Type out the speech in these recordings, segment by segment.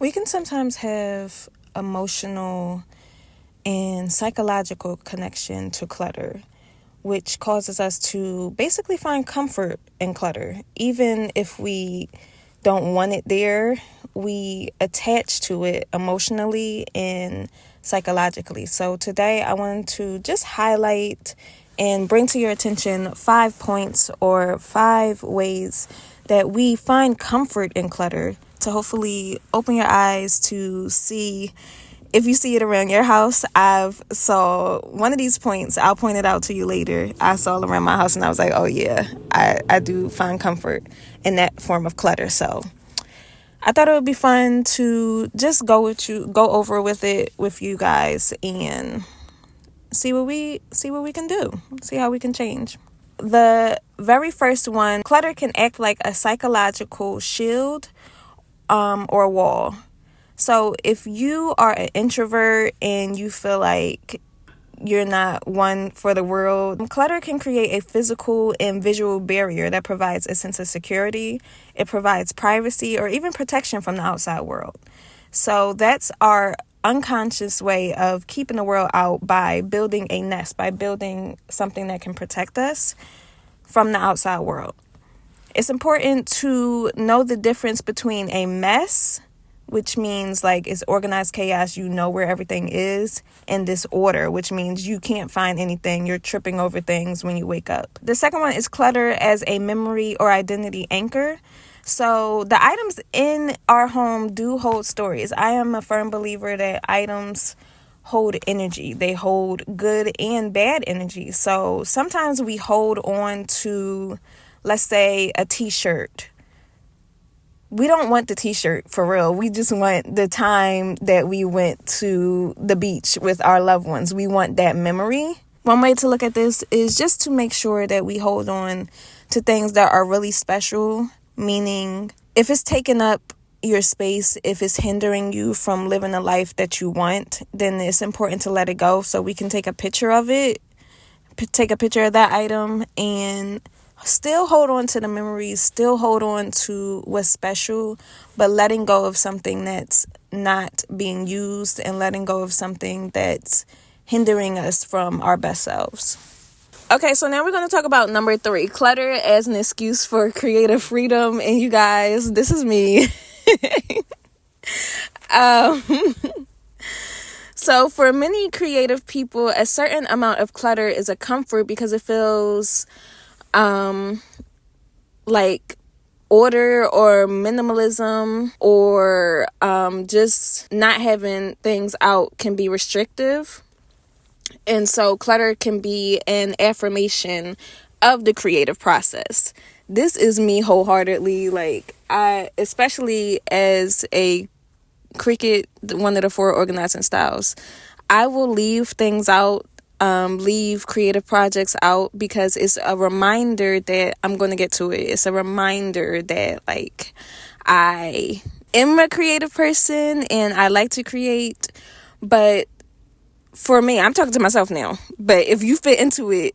We can sometimes have emotional and psychological connection to clutter, which causes us to basically find comfort in clutter. Even if we don't want it there, we attach to it emotionally and psychologically. So today I wanted to just highlight and bring to your attention 5 points or 5 ways that we find comfort in clutter to hopefully open your eyes to see if you see it around your house. I've saw one of these points, I'll point it out to you later. I saw it around my house and I was like, oh yeah, I do find comfort in that form of clutter. So I thought it would be fun to just go over with it with you guys and see what we can do, see how we can change. The very first one, clutter can act like a psychological shield or wall. So if you are an introvert and you feel like you're not one for the world, clutter can create a physical and visual barrier that provides a sense of security. It provides privacy or even protection from the outside world. So that's our unconscious way of keeping the world out by building a nest, by building something that can protect us from the outside world. It's important to know the difference between a mess, which means like it's organized chaos, you know where everything is, and disorder, which means you can't find anything, you're tripping over things when you wake up. The second one is clutter as a memory or identity anchor. So the items in our home do hold stories. I am a firm believer that items hold energy. They hold good and bad energy. So sometimes we hold on to, let's say, a t-shirt. We don't want the t-shirt for real. We just want the time that we went to the beach with our loved ones. We want that memory. One way to look at this is just to make sure that we hold on to things that are really special, meaning if it's taking up your space, if it's hindering you from living the life that you want, then it's important to let it go so we can take a picture of it, take a picture of that item, and still hold on to the memories, still hold on to what's special, but letting go of something that's not being used and letting go of something that's hindering us from our best selves. Okay, so now we're going to talk about number 3, clutter as an excuse for creative freedom. And you guys, this is me. So for many creative people, a certain amount of clutter is a comfort because it feels like order or minimalism, or just not having things out can be restrictive. And so clutter can be an affirmation of the creative process. This is me wholeheartedly. Like, I, especially as a Cricut, one of the 4 organizing styles, I will leave things out, leave creative projects out, because it's a reminder that I'm going to get to it. It's a reminder that, like, I am a creative person and I like to create, but for me, I'm talking to myself now, but if you fit into it,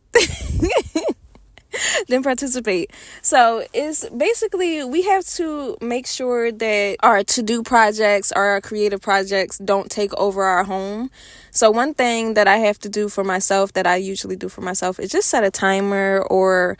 then participate. So it's basically, we have to make sure that our to-do projects, our creative projects don't take over our home. So one thing that I have to do for myself, that I usually do for myself, is just set a timer or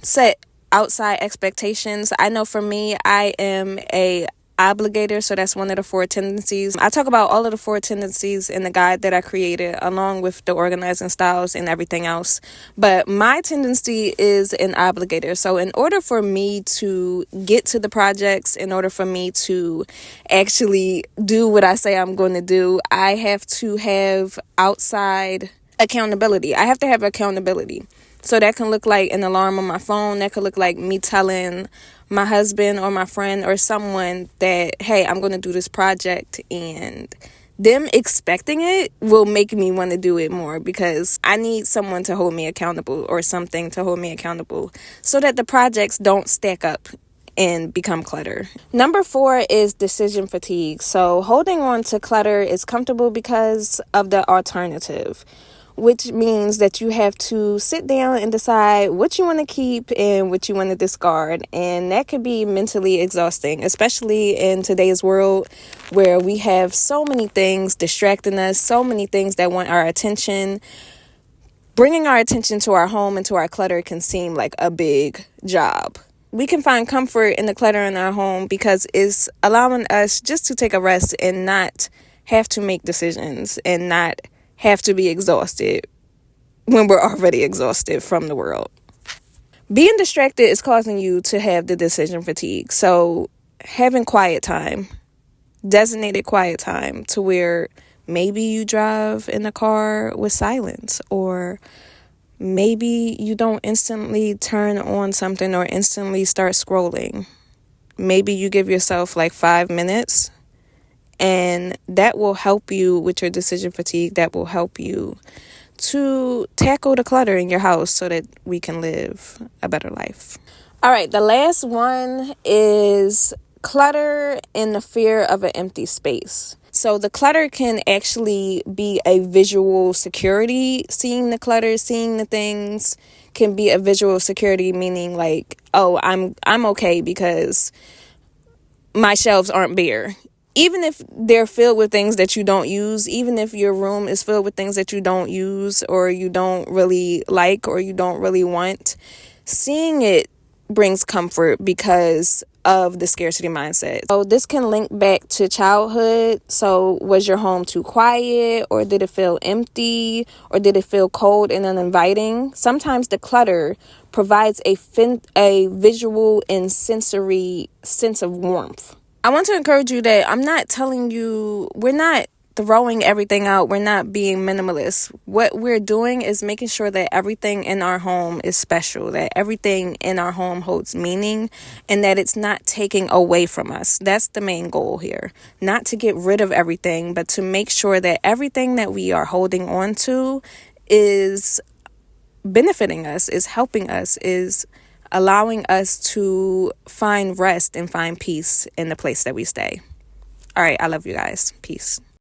set outside expectations. I know for me, I am a obligator, so that's one of the 4 tendencies. I talk about all of the 4 tendencies in the guide that I created, along with the organizing styles and everything else. But my tendency is an obligator. So in order for me to get to the projects, in order for me to actually do what I say I'm going to do, I have to have outside accountability. I have to have accountability. So that can look like an alarm on my phone. That could look like me telling my husband or my friend or someone that, hey, I'm going to do this project, and them expecting it will make me want to do it more, because I need someone to hold me accountable, or something to hold me accountable, so that the projects don't stack up and become clutter. Number 4 is decision fatigue. So holding on to clutter is comfortable because of the alternative. which means that you have to sit down and decide what you want to keep and what you want to discard. And that could be mentally exhausting, especially in today's world where we have so many things distracting us, so many things that want our attention. Bringing our attention to our home and to our clutter can seem like a big job. We can find comfort in the clutter in our home because it's allowing us just to take a rest and not have to make decisions and not have to be exhausted when we're already exhausted from the world. Being distracted is causing you to have the decision fatigue. So having quiet time, designated quiet time to where maybe you drive in a car with silence, or maybe you don't instantly turn on something or instantly start scrolling. Maybe you give yourself like 5 minutes, and that will help you with your decision fatigue. That will help you to tackle the clutter in your house so that we can live a better life. All right, the last one is clutter and the fear of an empty space. So the clutter can actually be a visual security. Seeing the clutter, seeing the things can be a visual security, meaning like, oh, I'm okay because my shelves aren't bare. Even if they're filled with things that you don't use, even if your room is filled with things that you don't use or you don't really like or you don't really want, seeing it brings comfort because of the scarcity mindset. So this can link back to childhood. So was your home too quiet, or did it feel empty, or did it feel cold and uninviting? Sometimes the clutter provides a visual and sensory sense of warmth. I want to encourage you that I'm not telling you, we're not throwing everything out. We're not being minimalist. What we're doing is making sure that everything in our home is special, that everything in our home holds meaning, and that it's not taking away from us. That's the main goal here. Not to get rid of everything, but to make sure that everything that we are holding on to is benefiting us, is helping us, is allowing us to find rest and find peace in the place that we stay. All right, I love you guys. Peace.